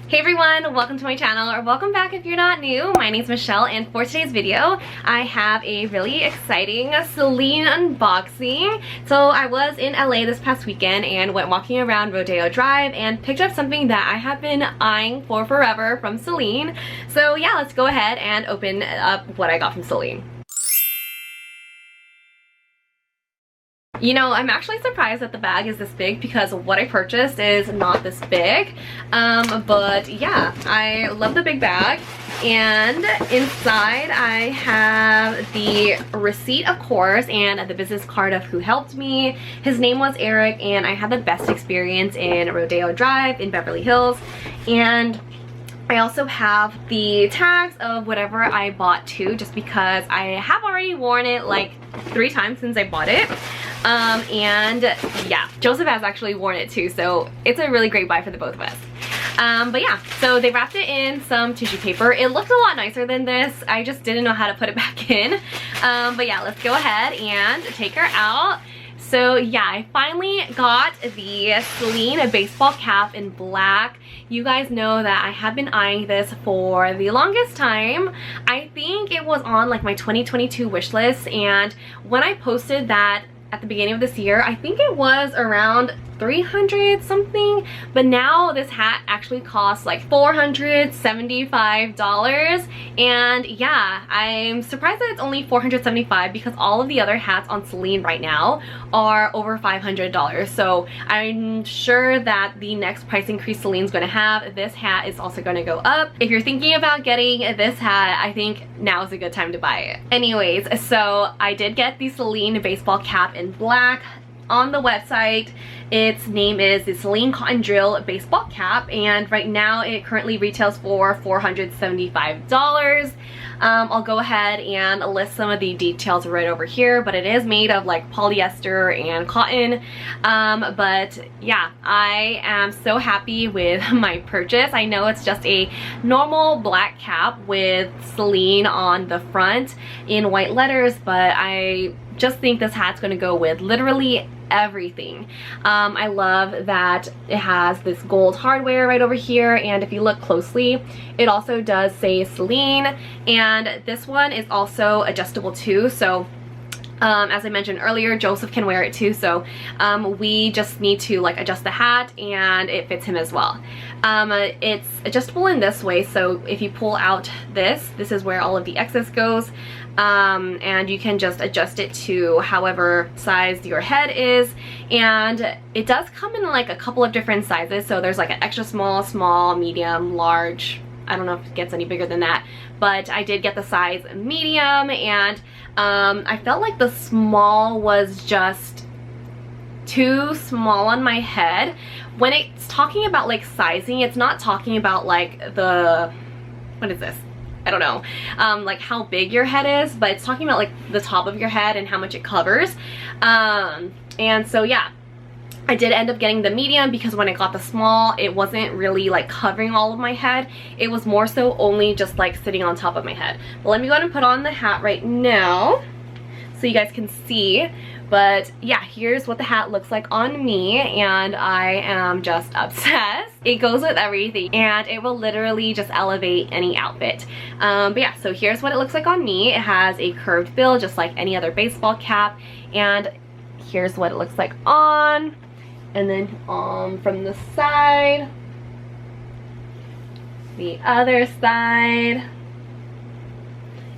Hey everyone, welcome to my channel, or welcome back if you're not new. My name's Michelle, and for today's video, I have a really exciting Celine unboxing. So I was in LA this past weekend and went walking around Rodeo Drive and picked up something that I have been eyeing for forever from Celine. So yeah, let's go ahead and open up what I got from Celine. You know, I'm actually surprised that the bag is this big because what I purchased is not this big. But yeah, I love the big bag. And inside I have the receipt, of course, and the business card of who helped me. His name was Eric, and I had the best experience in Rodeo Drive in Beverly Hills. And I also have the tags of whatever I bought too, just because I have already worn it like 3 times since I bought it. And yeah, Joseph has actually worn it too, so it's a really great buy for the both of us. But yeah, so they wrapped it in some tissue paper. It looked a lot nicer than this. I just didn't know how to put it back in. But yeah, let's go ahead and take her out. So yeah, I finally got the Celine baseball cap in black. You guys know that I have been eyeing this for the longest time. I think it was on like my 2022 wish list, and when I posted that at the beginning of this year, I think it was around 300 something, but now this hat actually costs like $475, and yeah, I'm surprised that it's only $475 because all of the other hats on Celine right now are over $500. So I'm sure that the next price increase Celine's going to have, this hat is also going to go up. If you're thinking about getting this hat, I think now is a good time to buy it. Anyways, so I did get the Celine baseball cap in black. On the website, its name is the Celine Cotton Drill Baseball Cap, and right now it currently retails for $475. I'll go ahead and list some of the details right over here, but it is made of like polyester and cotton. But yeah, I am so happy with my purchase. I know it's just a normal black cap with Celine on the front in white letters, but I just think this hat's gonna go with literally everything. I love that it has this gold hardware right over here, and if you look closely, it also does say Celine, and this one is also adjustable too. So as I mentioned earlier, Joseph can wear it too, so we just need to like adjust the hat and it fits him as well. It's adjustable in this way, so if you pull out this is where all of the excess goes, and you can just adjust it to however size your head is, and it does come in like a couple of different sizes. So there's like an extra small, small, medium, large. I don't know if it gets any bigger than that, but I did get the size medium, and I felt like the small was just too small on my head. When it's talking about like sizing, it's not talking about like the, what is this? I don't know, like how big your head is, but it's talking about like the top of your head and how much it covers. And so yeah, I did end up getting the medium because when I got the small, it wasn't really like covering all of my head. It was more so only just like sitting on top of my head. But let me go ahead and put on the hat right now so you guys can see. But yeah, here's what the hat looks like on me, and I am just obsessed. It goes with everything, and it will literally just elevate any outfit. But yeah, so here's what it looks like on me. It has a curved bill just like any other baseball cap, and here's what it looks like on. And then from the side, the other side,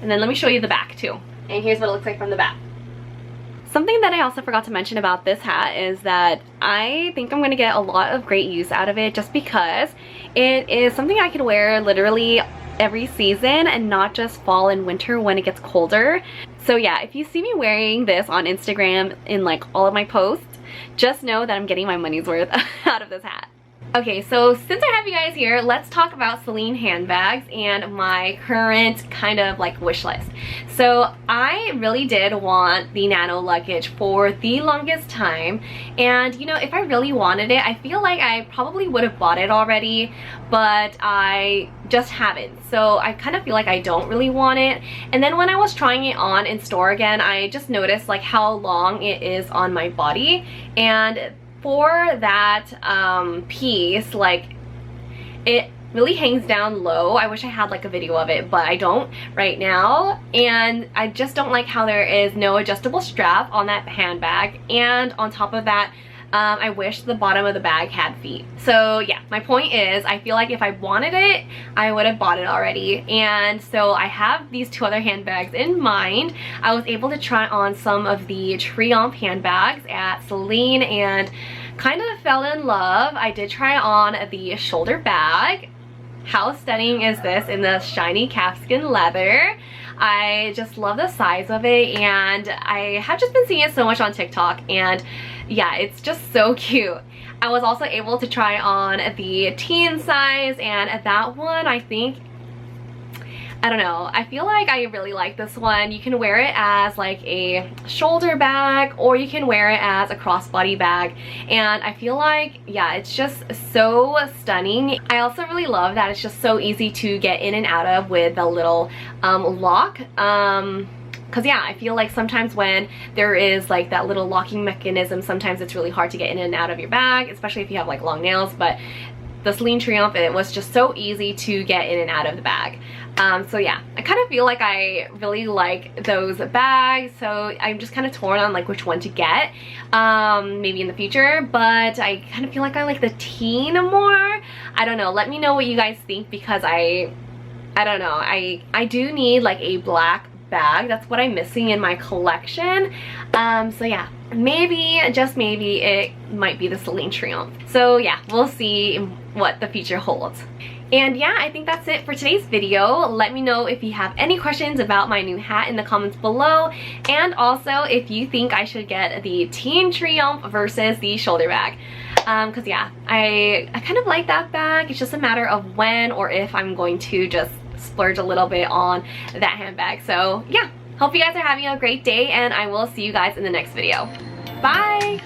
and then let me show you the back too. And here's what it looks like from the back. Something that I also forgot to mention about this hat is that I think I'm going to get a lot of great use out of it, just because it is something I can wear literally every season and not just fall and winter when it gets colder. So yeah, if you see me wearing this on Instagram in like all of my posts, just know that I'm getting my money's worth out of this hat. Okay, so since I have you guys here, let's talk about Celine handbags and my current kind of like wish list. So I really did want the nano luggage for the longest time, and you know, if I really wanted it, I feel like I probably would have bought it already, but I just haven't. So I kind of feel like I don't really want it. And then when I was trying it on in store again, I just noticed like how long it is on my body, and for that piece, like really hangs down low. I wish I had like a video of it, but I don't right now. And I just don't like how there is no adjustable strap on that handbag. And on top of that, I wish the bottom of the bag had feet. So yeah, my point is, I feel like if I wanted it, I would have bought it already. And so I have these two other handbags in mind. I was able to try on some of the Triomphe handbags at Celine and kind of fell in love. I did try on the shoulder bag. How stunning is this in the shiny calfskin leather? I just love the size of it, and I have just been seeing it so much on TikTok, and yeah, it's just so cute. I was also able to try on the teen size, and that one, I think, I don't know, I feel like I really like this one. You can wear it as like a shoulder bag, or you can wear it as a crossbody bag, and I feel like, yeah, it's just so stunning. I also really love that it's just so easy to get in and out of with the little lock. Because yeah, I feel like sometimes when there is like that little locking mechanism, sometimes it's really hard to get in and out of your bag, especially if you have like long nails. But the Celine Triomphe, it was just so easy to get in and out of the bag. So yeah, I kind of feel like I really like those bags, so I'm just kind of torn on like which one to get, maybe in the future, but I kind of feel like I like the teen more. I don't know, let me know what you guys think, because I don't know, I do need like a black bag. That's what I'm missing in my collection. So yeah, maybe, just maybe, it might be the Celine Triomphe. So yeah, we'll see what the future holds. And yeah, I think that's it for today's video. Let me know if you have any questions about my new hat in the comments below, and also if you think I should get the teen Triomphe versus the shoulder bag. Because yeah, I kind of like that bag. It's just a matter of when or if I'm going to just splurge a little bit on that handbag. So yeah, hope you guys are having a great day, and I will see you guys in the next video. Bye!